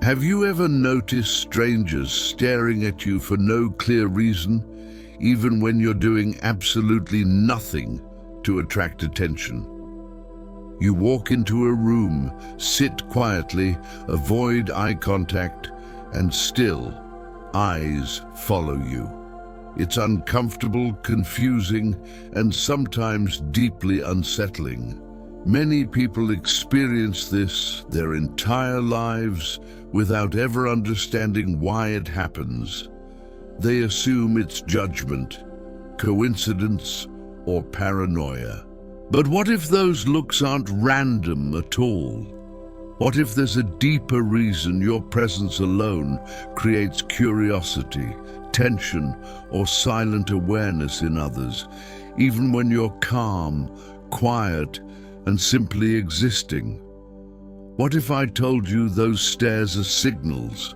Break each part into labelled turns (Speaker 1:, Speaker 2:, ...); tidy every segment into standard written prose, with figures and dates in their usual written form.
Speaker 1: Have you ever noticed strangers staring at you for no clear reason, even when you're doing absolutely nothing to attract attention? You walk into a room, sit quietly, avoid eye contact, and still, eyes follow you. It's uncomfortable, confusing, and sometimes deeply unsettling. Many people experience this their entire lives without ever understanding why it happens. They assume it's judgment, coincidence, or paranoia. But what if those looks aren't random at all? What if there's a deeper reason your presence alone creates curiosity, tension, or silent awareness in others, even when you're calm, quiet, and simply existing? What if I told you those stares are signals,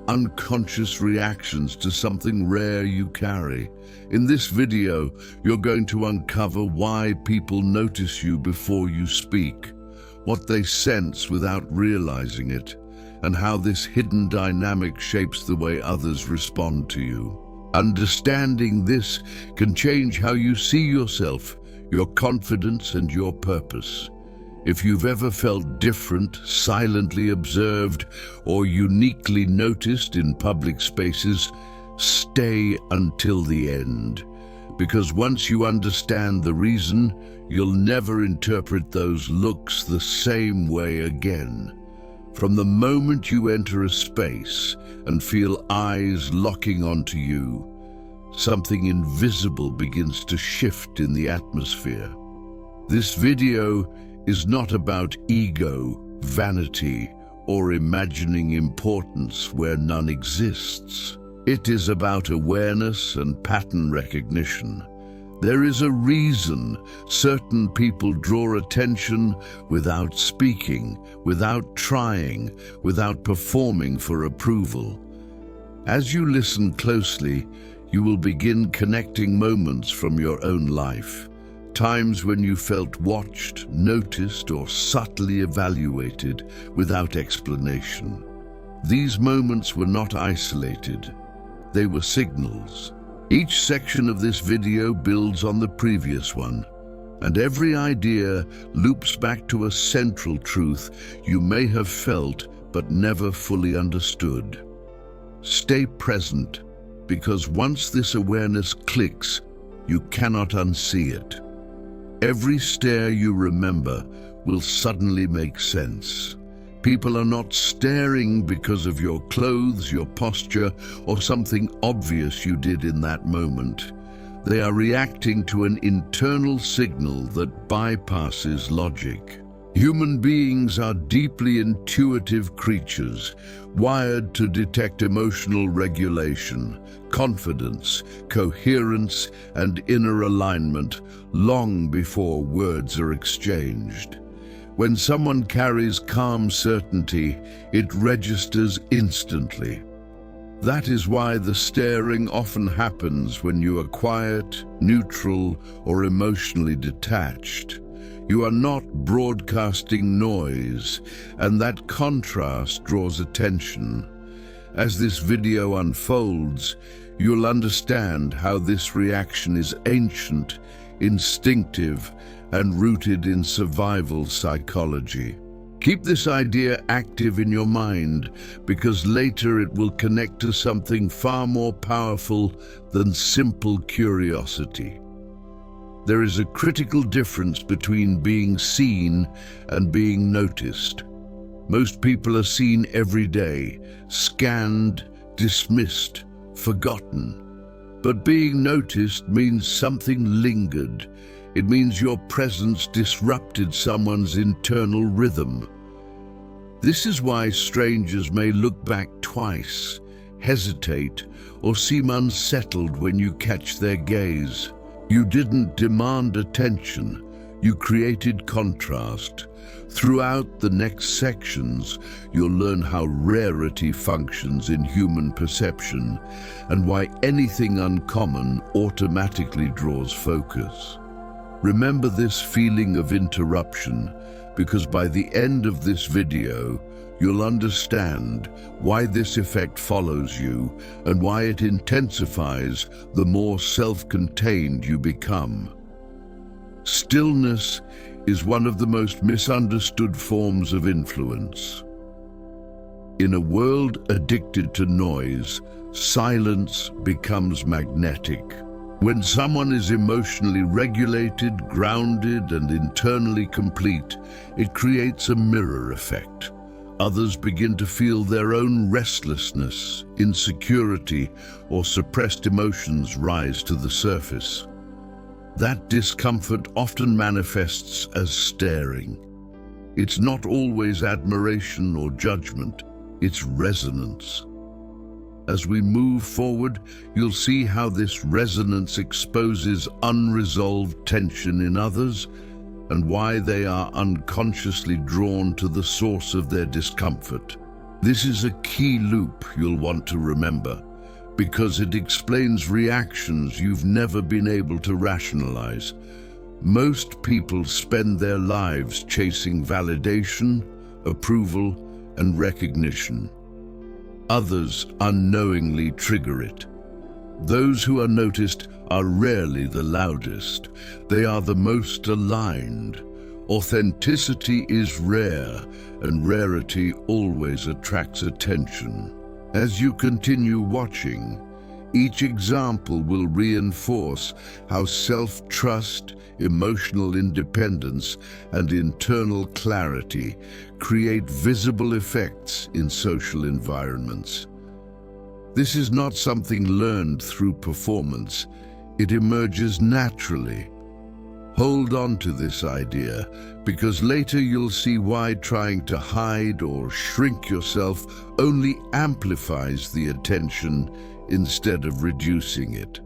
Speaker 1: unconscious reactions to something rare you carry? In this video, you're going to uncover why people notice you before you speak, what they sense without realizing it, and how this hidden dynamic shapes the way others respond to you. Understanding this can change how you see yourself, your confidence, and your purpose. If you've ever felt different, silently observed, or uniquely noticed in public spaces, stay until the end. Because once you understand the reason, you'll never interpret those looks the same way again. From the moment you enter a space and feel eyes locking onto you, something invisible begins to shift in the atmosphere. This video is not about ego, vanity, or imagining importance where none exists. It is about awareness and pattern recognition. There is a reason certain people draw attention without speaking, without trying, without performing for approval. As you listen closely, you will begin connecting moments from your own life. Times when you felt watched, noticed, or subtly evaluated without explanation. These moments were not isolated. They were signals. Each section of this video builds on the previous one, and every idea loops back to a central truth you may have felt but never fully understood. Stay present, because once this awareness clicks, you cannot unsee it. Every stare you remember will suddenly make sense. People are not staring because of your clothes, your posture, or something obvious you did in that moment. They are reacting to an internal signal that bypasses logic. Human beings are deeply intuitive creatures, wired to detect emotional regulation, confidence, coherence, and inner alignment long before words are exchanged. When someone carries calm certainty, it registers instantly. That is why the staring often happens when you are quiet, neutral, or emotionally detached. You are not broadcasting noise, and that contrast draws attention. As this video unfolds, you'll understand how this reaction is ancient, instinctive, and rooted in survival psychology. Keep this idea active in your mind, because later it will connect to something far more powerful than simple curiosity. There is a critical difference between being seen and being noticed. Most people are seen every day, scanned, dismissed, forgotten. But being noticed means something lingered. It means your presence disrupted someone's internal rhythm. This is why strangers may look back twice, hesitate, or seem unsettled when you catch their gaze. You didn't demand attention, you created contrast. Throughout the next sections, you'll learn how rarity functions in human perception and why anything uncommon automatically draws focus. Remember this feeling of interruption, because by the end of this video, you'll understand why this effect follows you and why it intensifies the more self-contained you become. Stillness is one of the most misunderstood forms of influence. In a world addicted to noise, silence becomes magnetic. When someone is emotionally regulated, grounded, and internally complete, it creates a mirror effect. Others begin to feel their own restlessness, insecurity, or suppressed emotions rise to the surface. That discomfort often manifests as staring. It's not always admiration or judgment, it's resonance. As we move forward, you'll see how this resonance exposes unresolved tension in others and why they are unconsciously drawn to the source of their discomfort. This is a key loop you'll want to remember, because it explains reactions you've never been able to rationalize. Most people spend their lives chasing validation, approval, and recognition. Others unknowingly trigger it. Those who are noticed are rarely the loudest. They are the most aligned. Authenticity is rare, and rarity always attracts attention. As you continue watching, each example will reinforce how self-trust, emotional independence, and internal clarity create visible effects in social environments. This is not something learned through performance. It emerges naturally. Hold on to this idea, because later you'll see why trying to hide or shrink yourself only amplifies the attention instead of reducing it.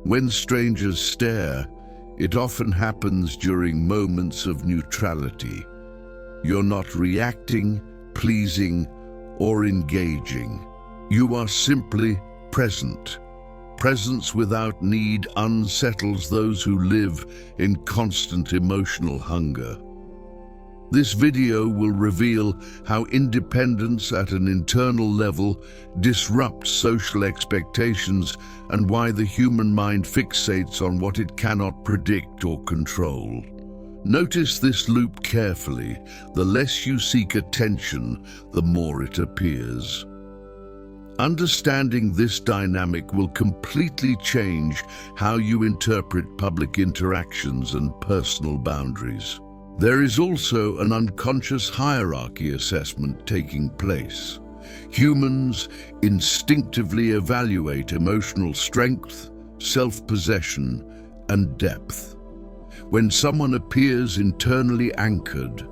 Speaker 1: When strangers stare, it often happens during moments of neutrality. You're not reacting, pleasing, or engaging. You are simply present. Presence without need unsettles those who live in constant emotional hunger. This video will reveal how independence at an internal level disrupts social expectations and why the human mind fixates on what it cannot predict or control. Notice this loop carefully. The less you seek attention, the more it appears. Understanding this dynamic will completely change how you interpret public interactions and personal boundaries. There is also an unconscious hierarchy assessment taking place. Humans instinctively evaluate emotional strength, self-possession, and depth. When someone appears internally anchored,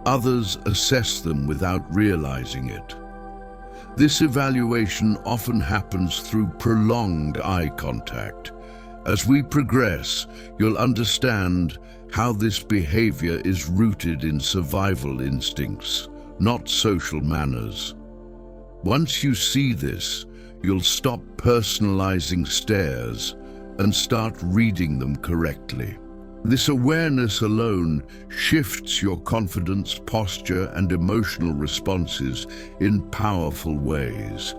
Speaker 1: others assess them without realizing it. This evaluation often happens through prolonged eye contact. As we progress, you'll understand how this behavior is rooted in survival instincts, not social manners. Once you see this, you'll stop personalizing stares and start reading them correctly. This awareness alone shifts your confidence, posture, and emotional responses in powerful ways.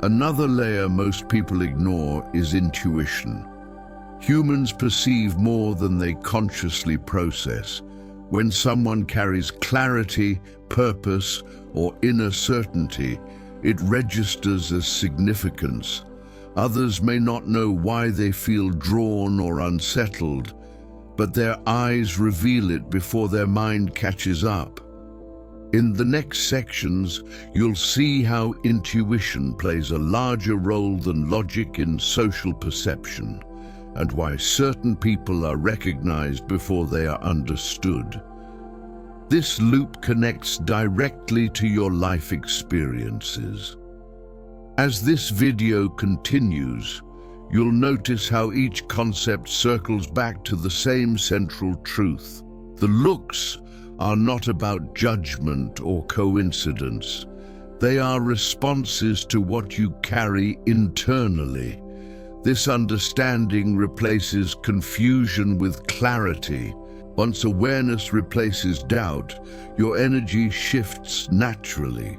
Speaker 1: Another layer most people ignore is intuition. Humans perceive more than they consciously process. When someone carries clarity, purpose, or inner certainty, it registers as significance. Others may not know why they feel drawn or unsettled, but their eyes reveal it before their mind catches up. In the next sections, you'll see how intuition plays a larger role than logic in social perception, and why certain people are recognized before they are understood. This loop connects directly to your life experiences. As this video continues, you'll notice how each concept circles back to the same central truth. The looks are not about judgment or coincidence. They are responses to what you carry internally. This understanding replaces confusion with clarity Once awareness replaces doubt, your energy shifts naturally.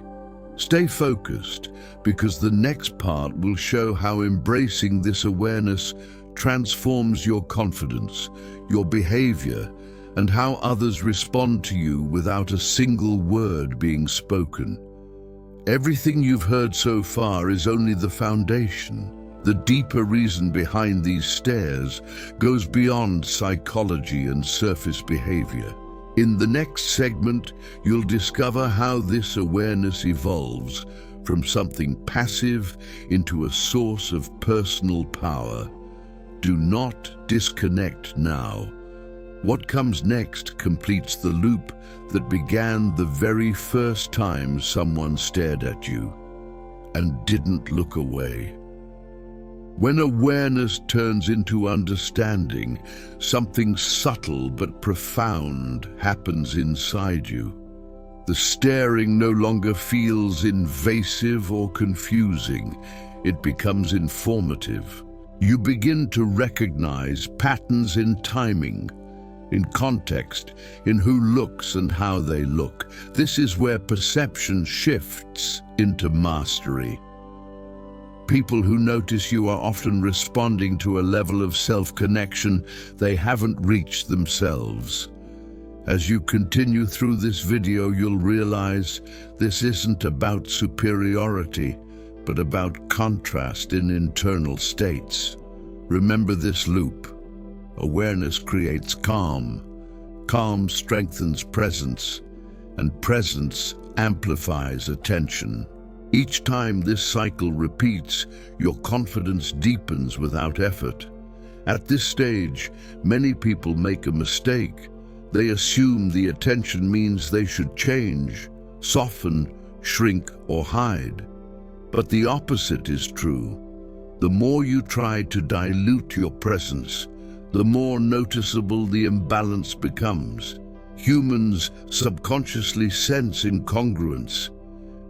Speaker 1: Stay focused, because the next part will show how embracing this awareness transforms your confidence, your behavior, and how others respond to you without a single word being spoken. Everything you've heard so far is only the foundation. The deeper reason behind these stares goes beyond psychology and surface behavior. In the next segment, you'll discover how this awareness evolves from something passive into a source of personal power. Do not disconnect now. What comes next completes the loop that began the very first time someone stared at you and didn't look away. When awareness turns into understanding, something subtle but profound happens inside you. The staring no longer feels invasive or confusing. It becomes informative. You begin to recognize patterns in timing, in context, in who looks and how they look. This is where perception shifts into mastery. People who notice you are often responding to a level of self-connection they haven't reached themselves. As you continue through this video, you'll realize this isn't about superiority, but about contrast in internal states. Remember this loop. Awareness creates calm. Calm strengthens presence, and presence amplifies attention. Each time this cycle repeats, your confidence deepens without effort. At this stage, many people make a mistake. They assume the attention means they should change, soften, shrink, or hide. But the opposite is true. The more you try to dilute your presence, the more noticeable the imbalance becomes. Humans subconsciously sense incongruence.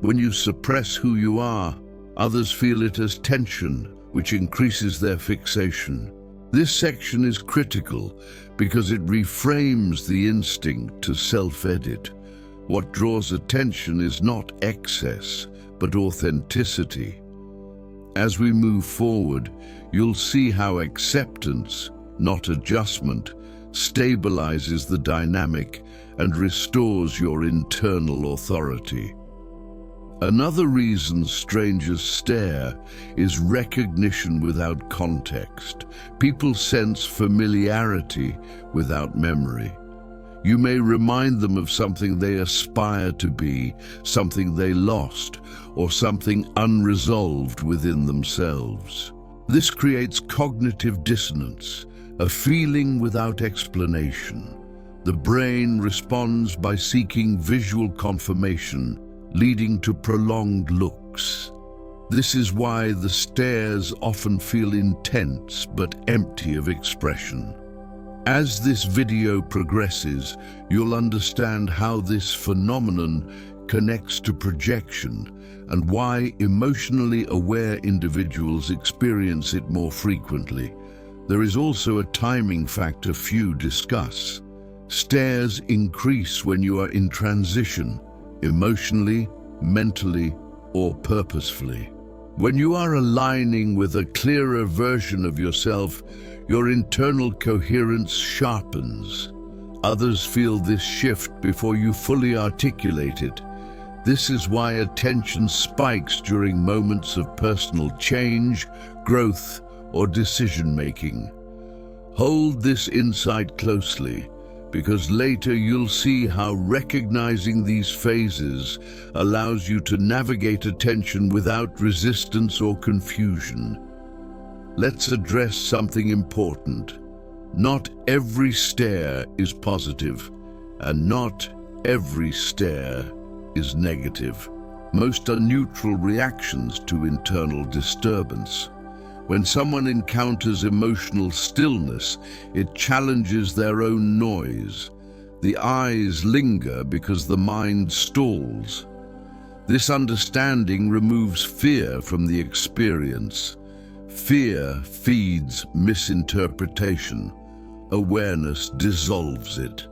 Speaker 1: When you suppress who you are, others feel it as tension, which increases their fixation. This section is critical because it reframes the instinct to self-edit. What draws attention is not excess, but authenticity. As we move forward, you'll see how acceptance, not adjustment, stabilizes the dynamic and restores your internal authority. Another reason strangers stare is recognition without context. People sense familiarity without memory. You may remind them of something they aspire to be, something they lost, or something unresolved within themselves. This creates cognitive dissonance, a feeling without explanation. The brain responds by seeking visual confirmation, leading to prolonged looks. This is why the stares often feel intense but empty of expression. As this video progresses, you'll understand how this phenomenon connects to projection and why emotionally aware individuals experience it more frequently. There is also a timing factor few discuss. Stares increase when you are in transition, emotionally, mentally, or purposefully. When you are aligning with a clearer version of yourself, your internal coherence sharpens. Others feel this shift before you fully articulate it. This is why attention spikes during moments of personal change, growth, or decision-making. Hold this insight closely, because later you'll see how recognizing these phases allows you to navigate attention without resistance or confusion. Let's address something important. Not every stare is positive, and not every stare is negative. Most are neutral reactions to internal disturbance. When someone encounters emotional stillness, it challenges their own noise. The eyes linger because the mind stalls. This understanding removes fear from the experience. Fear feeds misinterpretation. awareness dissolves it.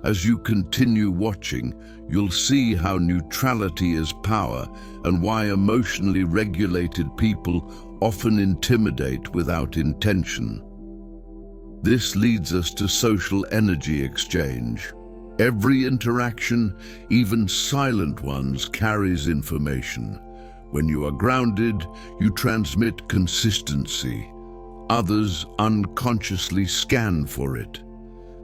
Speaker 1: As you continue watching, you'll see how neutrality is power and why emotionally regulated people often intimidate without intention. This leads us to social energy exchange. Every interaction, even silent ones, carries information. When you are grounded, you transmit consistency. Others unconsciously scan for it.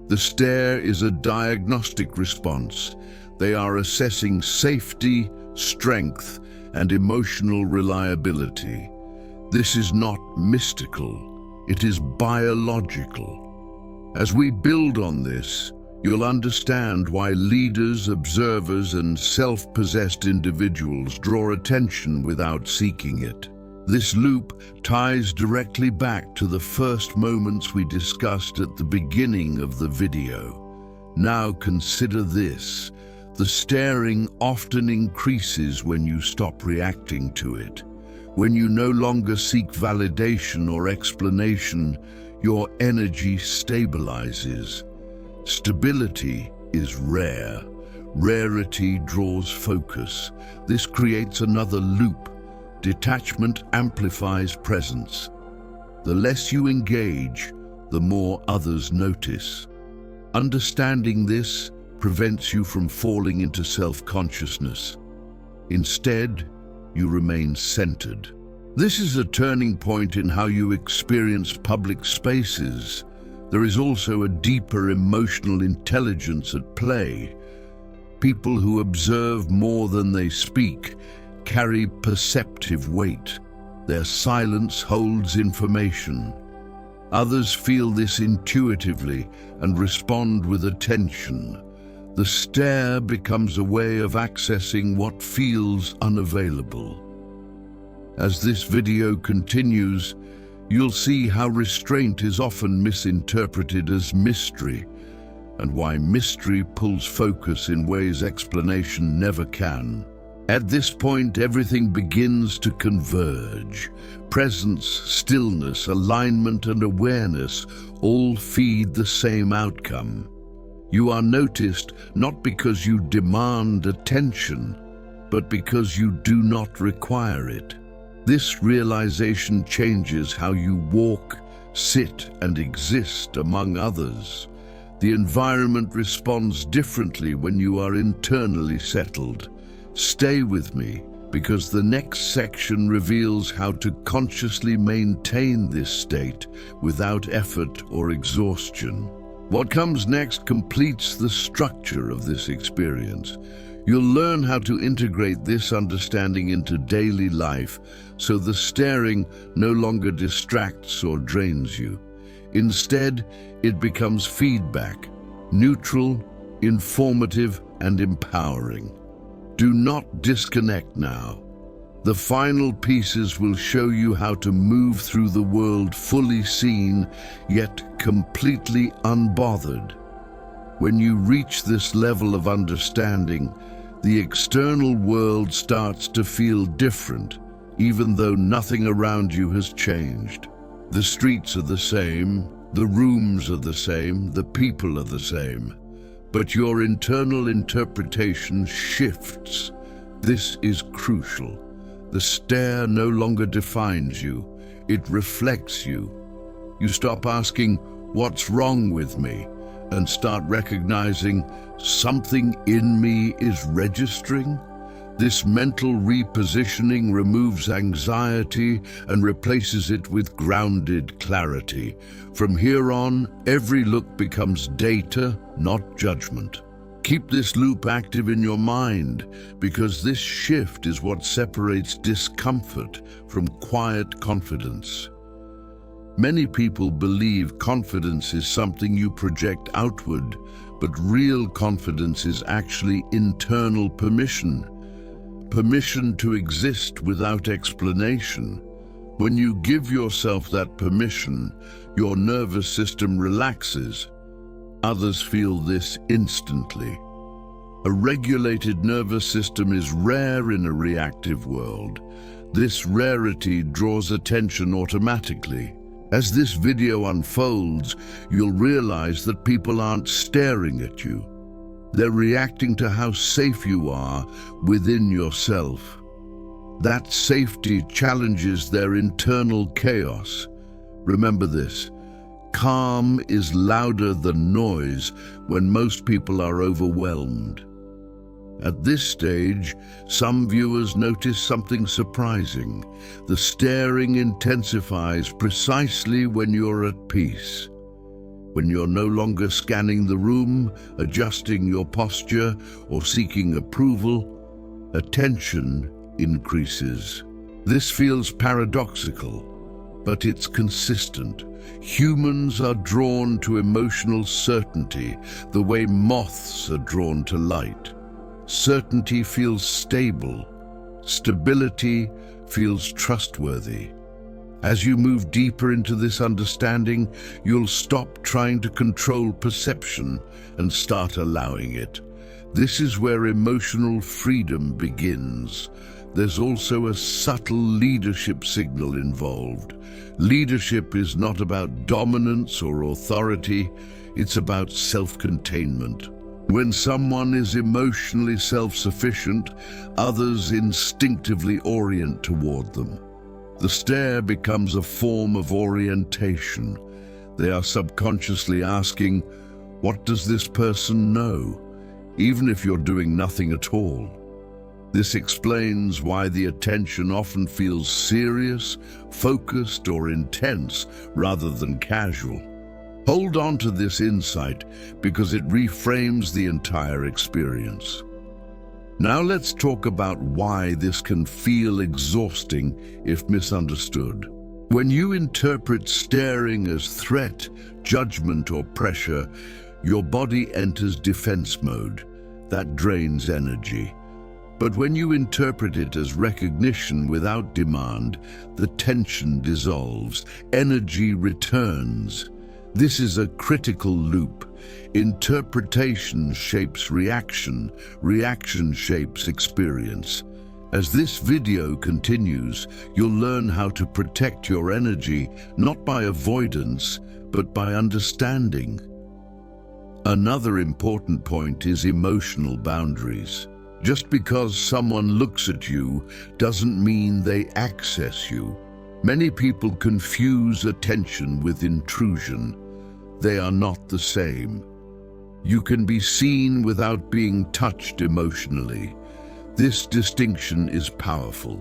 Speaker 1: The stare is a diagnostic response. They are assessing safety, strength, and emotional reliability. This is not mystical, it is biological. As we build on this, you'll understand why leaders, observers, and self-possessed individuals draw attention without seeking it. This loop ties directly back to the first moments we discussed at the beginning of the video. Now consider this. The staring often increases when you stop reacting to it. When you no longer seek validation or explanation, your energy stabilizes. Stability is rare. Rarity draws focus. This creates another loop. Detachment amplifies presence. The less you engage, the more others notice. Understanding this prevents you from falling into self-consciousness. Instead, you remain centered. This is a turning point in how you experience public spaces. There is also a deeper emotional intelligence at play. People who observe more than they speak carry perceptive weight. Their silence holds information. Others feel this intuitively and respond with attention. The stare becomes a way of accessing what feels unavailable. As this video continues, you'll see how restraint is often misinterpreted as mystery, and why mystery pulls focus in ways explanation never can. At this point, everything begins to converge. Presence, stillness, alignment, and awareness all feed the same outcome. You are noticed not because you demand attention, but because you do not require it. This realization changes how you walk, sit, and exist among others. The environment responds differently when you are internally settled. Stay with me, because the next section reveals how to consciously maintain this state without effort or exhaustion. What comes next completes the structure of this experience. You'll learn how to integrate this understanding into daily life so the staring no longer distracts or drains you. Instead, it becomes feedback, neutral, informative, and empowering. Do not disconnect now. The final pieces will show you how to move through the world fully seen, yet completely unbothered. When you reach this level of understanding, the external world starts to feel different, even though nothing around you has changed. The streets are the same, the rooms are the same, the people are the same. But your internal interpretation shifts. This is crucial. The stare no longer defines you, it reflects you. You stop asking, "What's wrong with me?" and start recognizing, "Something in me is registering." This mental repositioning removes anxiety and replaces it with grounded clarity. From here on, every look becomes data, not judgment. Keep this loop active in your mind, because this shift is what separates discomfort from quiet confidence. Many people believe confidence is something you project outward, but real confidence is actually internal permission. Permission to exist without explanation. When you give yourself that permission, your nervous system relaxes. Others feel this instantly. A regulated nervous system is rare in a reactive world. This rarity draws attention automatically. As this video unfolds, you'll realize that people aren't staring at you. They're reacting to how safe you are within yourself. That safety challenges their internal chaos. Remember this: calm is louder than noise when most people are overwhelmed. At this stage, some viewers notice something surprising. The staring intensifies precisely when you're at peace. When you're no longer scanning the room, adjusting your posture, or seeking approval, attention increases. This feels paradoxical, but it's consistent. Humans are drawn to emotional certainty the way moths are drawn to light. Certainty feels stable. Stability feels trustworthy. As you move deeper into this understanding, you'll stop trying to control perception and start allowing it. This is where emotional freedom begins. There's also a subtle leadership signal involved. Leadership is not about dominance or authority, it's about self-containment. When someone is emotionally self-sufficient, others instinctively orient toward them. The stare becomes a form of orientation. They are subconsciously asking, "What does this person know?" even if you're doing nothing at all. This explains why the attention often feels serious, focused, or intense rather than casual. Hold on to this insight because it reframes the entire experience. Now let's talk about why this can feel exhausting if misunderstood. When you interpret staring as threat, judgment, or pressure, your body enters defense mode. That drains energy. But when you interpret it as recognition without demand, the tension dissolves, energy returns. This is a critical loop. Interpretation shapes reaction, reaction shapes experience. As this video continues, you'll learn how to protect your energy, not by avoidance, but by understanding. Another important point is emotional boundaries. Just because someone looks at you doesn't mean they access you. Many people confuse attention with intrusion. They are not the same. You can be seen without being touched emotionally. This distinction is powerful.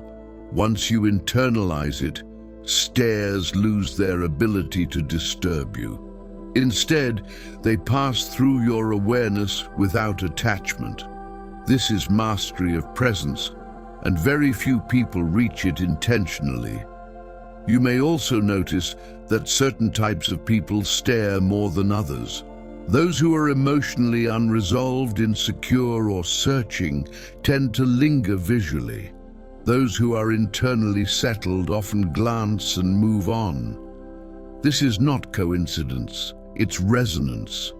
Speaker 1: Once you internalize it, stares lose their ability to disturb you. Instead, they pass through your awareness without attachment. This is mastery of presence, and very few people reach it intentionally. You may also notice that certain types of people stare more than others. Those who are emotionally unresolved, insecure, or searching tend to linger visually. Those who are internally settled often glance and move on. This is not coincidence, it's resonance.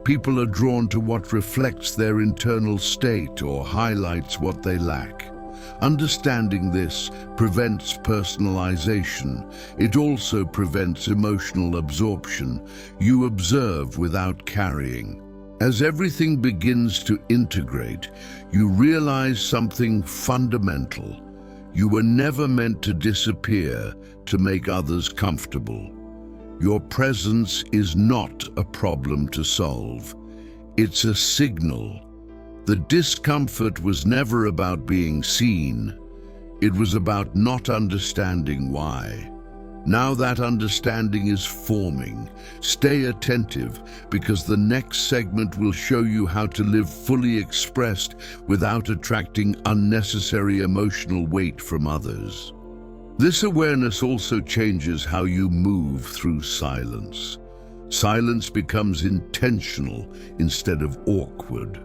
Speaker 1: People are drawn to what reflects their internal state or highlights what they lack. Understanding this prevents personalization. It also prevents emotional absorption. You observe without carrying. As everything begins to integrate, you realize something fundamental. You were never meant to disappear to make others comfortable. Your presence is not a problem to solve. It's a signal. The discomfort was never about being seen. It was about not understanding why. Now that understanding is forming. Stay attentive, because the next segment will show you how to live fully expressed without attracting unnecessary emotional weight from others. This awareness also changes how you move through silence. Silence becomes intentional instead of awkward.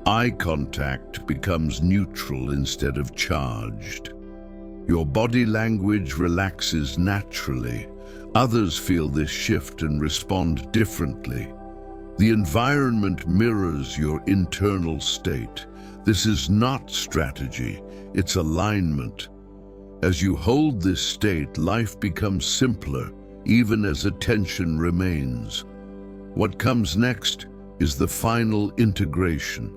Speaker 1: Eye contact becomes neutral instead of charged. Your body language relaxes naturally. Others feel this shift and respond differently. The environment mirrors your internal state. This is not strategy, it's alignment. As you hold this state, life becomes simpler. even as attention remains. What comes next is the final integration.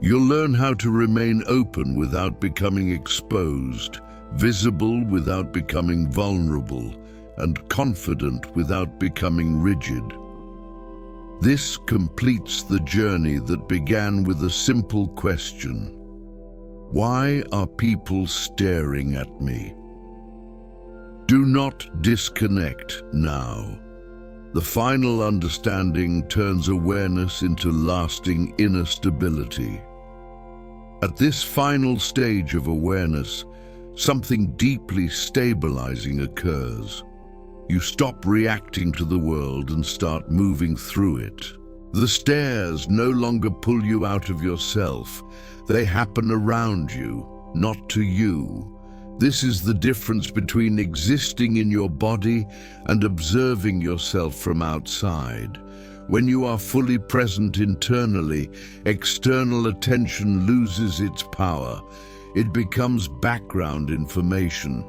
Speaker 1: You'll learn how to remain open without becoming exposed, visible without becoming vulnerable, and confident without becoming rigid. This completes the journey that began with a simple question: why are people staring at me? Do not disconnect now. The final understanding turns awareness into lasting inner stability. At this final stage of awareness, something deeply stabilizing occurs. You stop reacting to the world and start moving through it. The stares no longer pull you out of yourself. They happen around you, not to you. This is the difference between existing in your body and observing yourself from outside. When you are fully present internally, external attention loses its power. It becomes background information.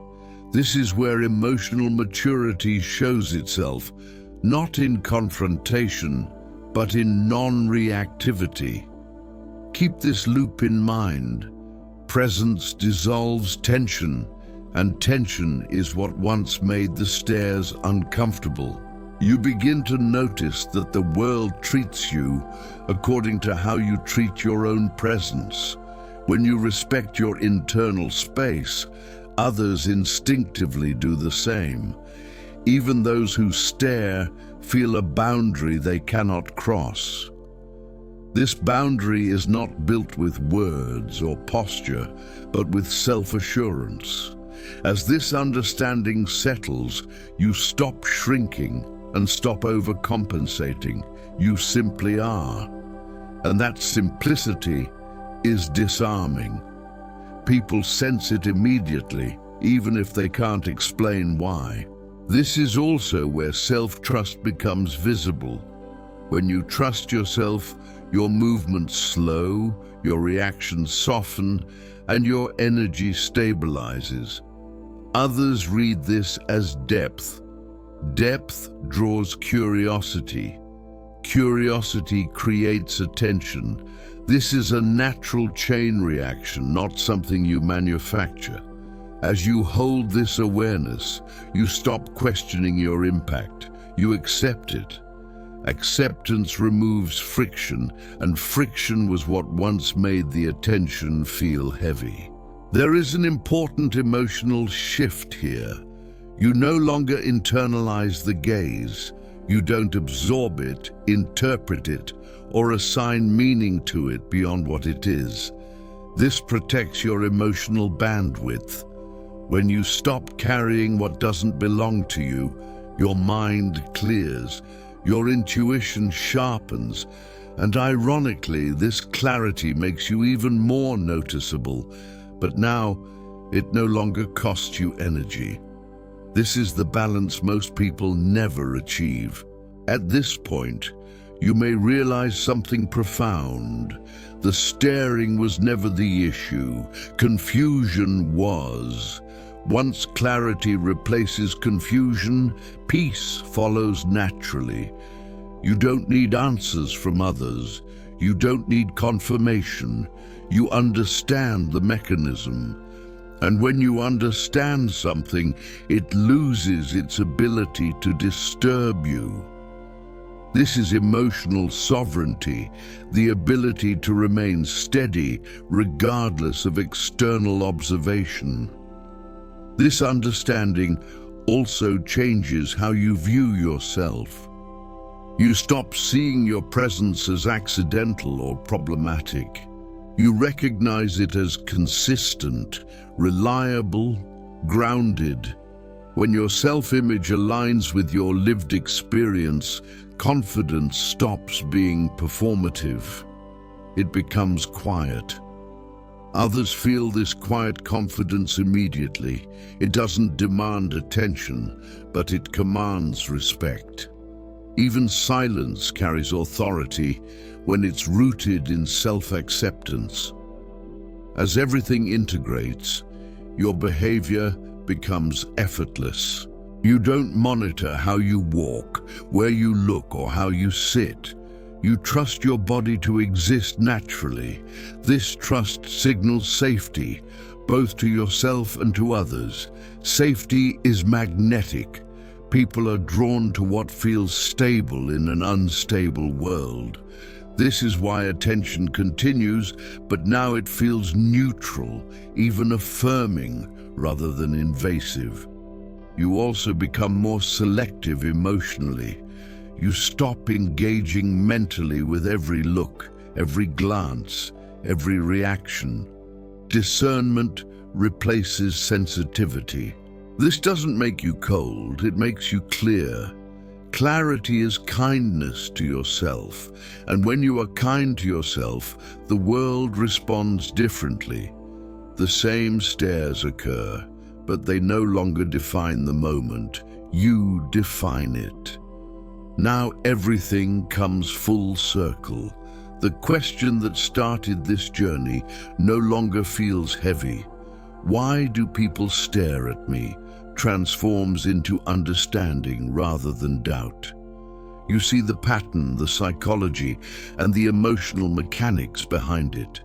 Speaker 1: This is where emotional maturity shows itself, not in confrontation, but in non-reactivity. Keep this loop in mind. Presence dissolves tension, and tension is what once made the stares uncomfortable. You begin to notice that the world treats you according to how you treat your own presence. When you respect your internal space, others instinctively do the same. Even those who stare feel a boundary they cannot cross. This boundary is not built with words or posture, but with self-assurance. As this understanding settles, you stop shrinking and stop overcompensating. You simply are. And that simplicity is disarming. People sense it immediately, even if they can't explain why. This is also where self-trust becomes visible. When you trust yourself, your movements slow, your reactions soften, and your energy stabilizes. Others read this as depth. Depth draws curiosity. Curiosity creates attention. This is a natural chain reaction, not something you manufacture. As you hold this awareness, you stop questioning your impact. You accept it. Acceptance removes friction, and friction was what once made the attention feel heavy. There is an important emotional shift here. You no longer internalize the gaze. You don't absorb it, interpret it, or assign meaning to it beyond what it is. This protects your emotional bandwidth. When you stop carrying what doesn't belong to you, your mind clears, your intuition sharpens, and ironically, this clarity makes you even more noticeable. But now, it no longer costs you energy. This is the balance most people never achieve. At this point, you may realize something profound. The staring was never the issue. Confusion was. Once clarity replaces confusion, peace follows naturally. You don't need answers from others. You don't need confirmation. You understand the mechanism. And when you understand something, it loses its ability to disturb you. This is emotional sovereignty, the ability to remain steady regardless of external observation. This understanding also changes how you view yourself. You stop seeing your presence as accidental or problematic. You recognize it as consistent, reliable, grounded. When your self-image aligns with your lived experience, confidence stops being performative. It becomes quiet. Others feel this quiet confidence immediately. It doesn't demand attention, but it commands respect. Even silence carries authority when it's rooted in self-acceptance. As everything integrates, your behavior becomes effortless. You don't monitor how you walk, where you look, or how you sit. You trust your body to exist naturally. This trust signals safety, both to yourself and to others. Safety is magnetic. People are drawn to what feels stable in an unstable world. This is why attention continues, but now it feels neutral, even affirming, rather than invasive. You also become more selective emotionally. You stop engaging mentally with every look, every glance, every reaction. Discernment replaces sensitivity. This doesn't make you cold, it makes you clear. Clarity is kindness to yourself, and when you are kind to yourself, the world responds differently. The same stares occur, but they no longer define the moment. You define it. Now everything comes full circle. The question that started this journey no longer feels heavy. Why do people stare at me? Transforms into understanding rather than doubt. You see the pattern, the psychology, and the emotional mechanics behind it.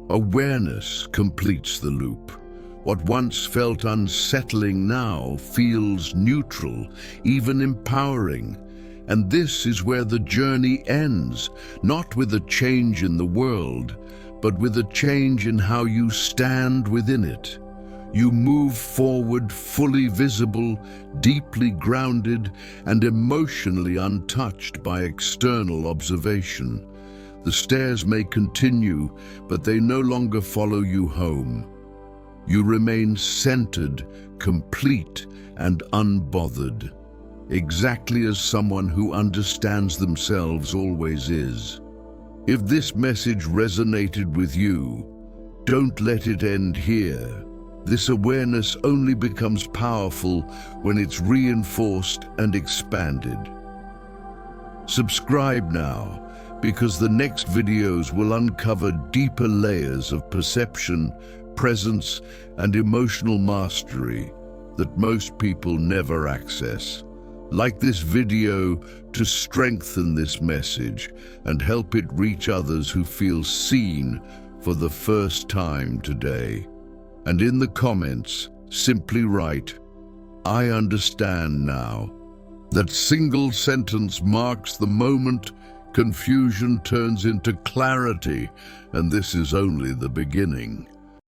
Speaker 1: Awareness completes the loop. What once felt unsettling now feels neutral, even empowering. And this is where the journey ends, not with a change in the world, but with a change in how you stand within it. You move forward fully visible, deeply grounded, and emotionally untouched by external observation. The stairs may continue, but they no longer follow you home. You remain centered, complete, and unbothered, exactly as someone who understands themselves always is. If this message resonated with you, don't let it end here. This awareness only becomes powerful when it's reinforced and expanded. Subscribe now, because the next videos will uncover deeper layers of perception, presence, and emotional mastery that most people never access. Like this video to strengthen this message and help it reach others who feel seen for the first time today. And in the comments, simply write, "I understand now." That single sentence marks the moment confusion turns into clarity, and this is only the beginning.